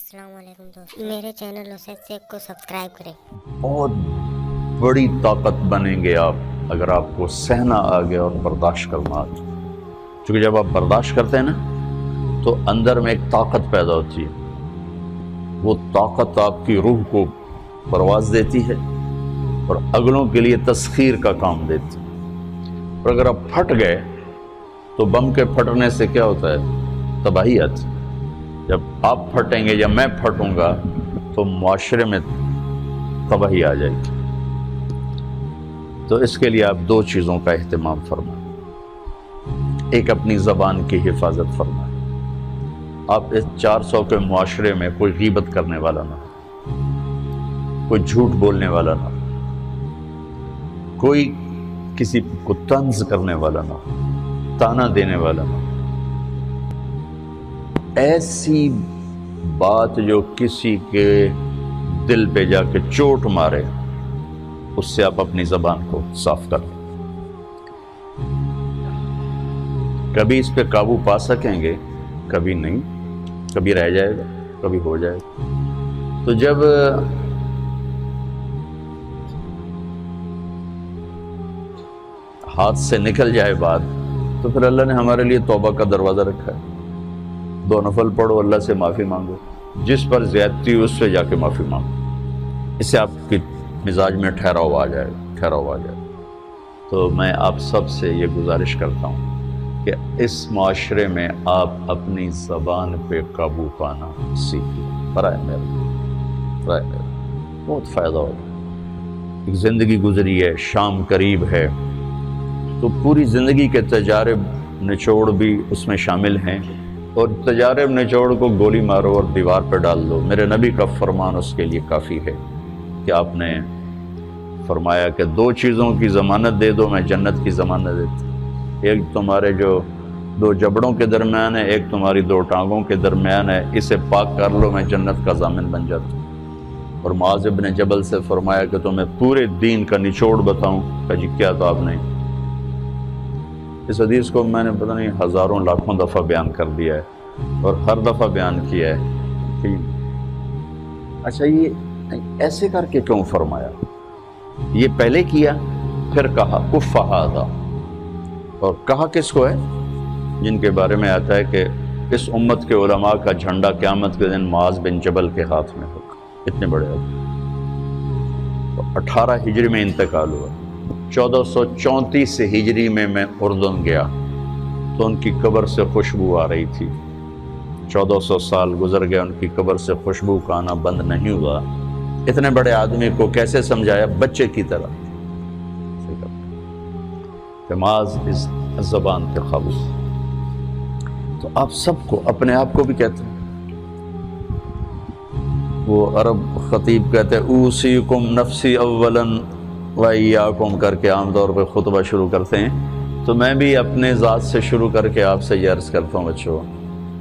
السلام علیکم دوستو، میرے چینل حسین سیخ کو سبسکرائب کریں۔ بہت بڑی طاقت بنیں گے آپ اگر آپ کو سہنا آ گیا اور برداشت کرنا آ گیا، کیونکہ جب آپ برداشت کرتے ہیں نا تو اندر میں ایک طاقت پیدا ہوتی ہے، وہ طاقت آپ کی روح کو پرواز دیتی ہے اور اگلوں کے لیے تسخیر کا کام دیتی ہے۔ اور اگر آپ پھٹ گئے تو بم کے پھٹنے سے کیا ہوتا ہے؟ تباہی آتی ہے۔ جب آپ پھٹیں گے یا میں پھٹوں گا تو معاشرے میں تباہی آ جائے گی۔ تو اس کے لیے آپ دو چیزوں کا اہتمام فرمائیں۔ ایک اپنی زبان کی حفاظت فرمائیں، آپ اس 400 کے معاشرے میں کوئی غیبت کرنے والا نہ ہو، کوئی جھوٹ بولنے والا نہ ہو، کوئی کسی کو طنز کرنے والا نہ ہو، تانا دینے والا نہ ہو۔ ایسی بات جو کسی کے دل پہ جا کے چوٹ مارے، اس سے آپ اپنی زبان کو صاف کر لیں۔ کبھی اس پہ قابو پا سکیں گے، کبھی نہیں، کبھی رہ جائے گا، کبھی ہو جائے گا۔ تو جب ہاتھ سے نکل جائے بات تو پھر اللہ نے ہمارے لیے توبہ کا دروازہ رکھا ہے۔ 2 نفل پڑھو، اللہ سے معافی مانگو، جس پر زیادتی ہو اس سے جا کے معافی مانگو، اس سے آپ کی مزاج میں ٹھہراؤ آ جائے گا۔ تو میں آپ سب سے یہ گزارش کرتا ہوں کہ اس معاشرے میں آپ اپنی زبان پہ قابو پانا سیکھیں۔ برائے میرا بہت فائدہ ہوگا۔ ایک زندگی گزری ہے، شام قریب ہے، تو پوری زندگی کے تجارب نچوڑ بھی اس میں شامل ہیں، اور تجارب نچوڑ کو گولی مارو اور دیوار پہ ڈال دو۔ میرے نبی کا فرمان اس کے لیے کافی ہے کہ آپ نے فرمایا کہ 2 چیزوں کی ضمانت دے دو، میں جنت کی ضمانت دیتا ہوں۔ ایک تمہارے جو 2 جبڑوں کے درمیان ہے، ایک تمہاری 2 ٹانگوں کے درمیان ہے، اسے پاک کر لو، میں جنت کا ضامن بن جاتا ہوں۔ اور معاذ بن جبل سے فرمایا کہ تمہیں پورے دین کا نچوڑ بتاؤں؟ کہ جی کیا؟ تو آپ نے اس حدیث کو میں نے پتہ نہیں ہزاروں لاکھوں دفعہ بیان کر دیا ہے، اور ہر دفعہ بیان کیا ہے کہ اچھا یہ ایسے کر کے کیوں فرمایا؟ یہ پہلے کیا پھر کہا کف ھذا، اور کہا کس کو ہے؟ جن کے بارے میں آتا ہے کہ اس امت کے علماء کا جھنڈا قیامت کے دن معاذ بن جبل کے ہاتھ میں ہوگا۔ اتنے بڑے تو 18 ہجری میں انتقال ہوا۔ 1434 ہجری میں اردن گیا تو ان کی قبر سے خوشبو آ رہی تھی۔ 1400 سال گزر گیا، ان کی قبر سے خوشبو کا آنا بند نہیں ہوا۔ اتنے بڑے آدمی کو کیسے سمجھایا؟ بچے کی طرح کہ معاذ اس زبان کے قابو۔ تو آپ سب کو، اپنے آپ کو بھی کہتے ہیں، وہ عرب خطیب کہتے ہیں اوصیکم نفسی اولا وایاکم کر کے عام طور پہ خطبہ شروع کرتے ہیں، تو میں بھی اپنے ذات سے شروع کر کے آپ سے یہ عرض کرتا ہوں بچوں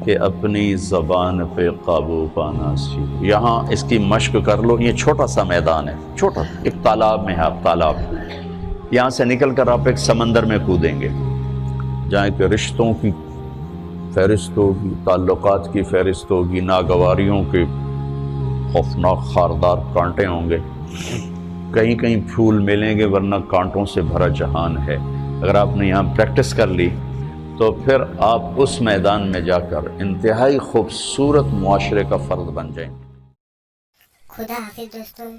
کہ اپنی زبان پہ قابو پانا سیکھو۔ یہاں اس کی مشق کر لو۔ یہ چھوٹا سا میدان ہے، چھوٹا، ایک تالاب میں ہے، آپ تالاب، یہاں سے نکل کر آپ ایک سمندر میں کودیں گے جہاں کہ رشتوں کی فہرست ہوگی، تعلقات کی فہرست ہوگی، ناگواریوں کے خوفناک خاردار کانٹے ہوں گے، کہیں کہیں پھول ملیں گے ورنہ کانٹوں سے بھرا جہان ہے۔ اگر آپ نے یہاں پریکٹس کر لی تو پھر آپ اس میدان میں جا کر انتہائی خوبصورت معاشرے کا فرد بن جائیں گے۔ خدا حافظ دوستوں۔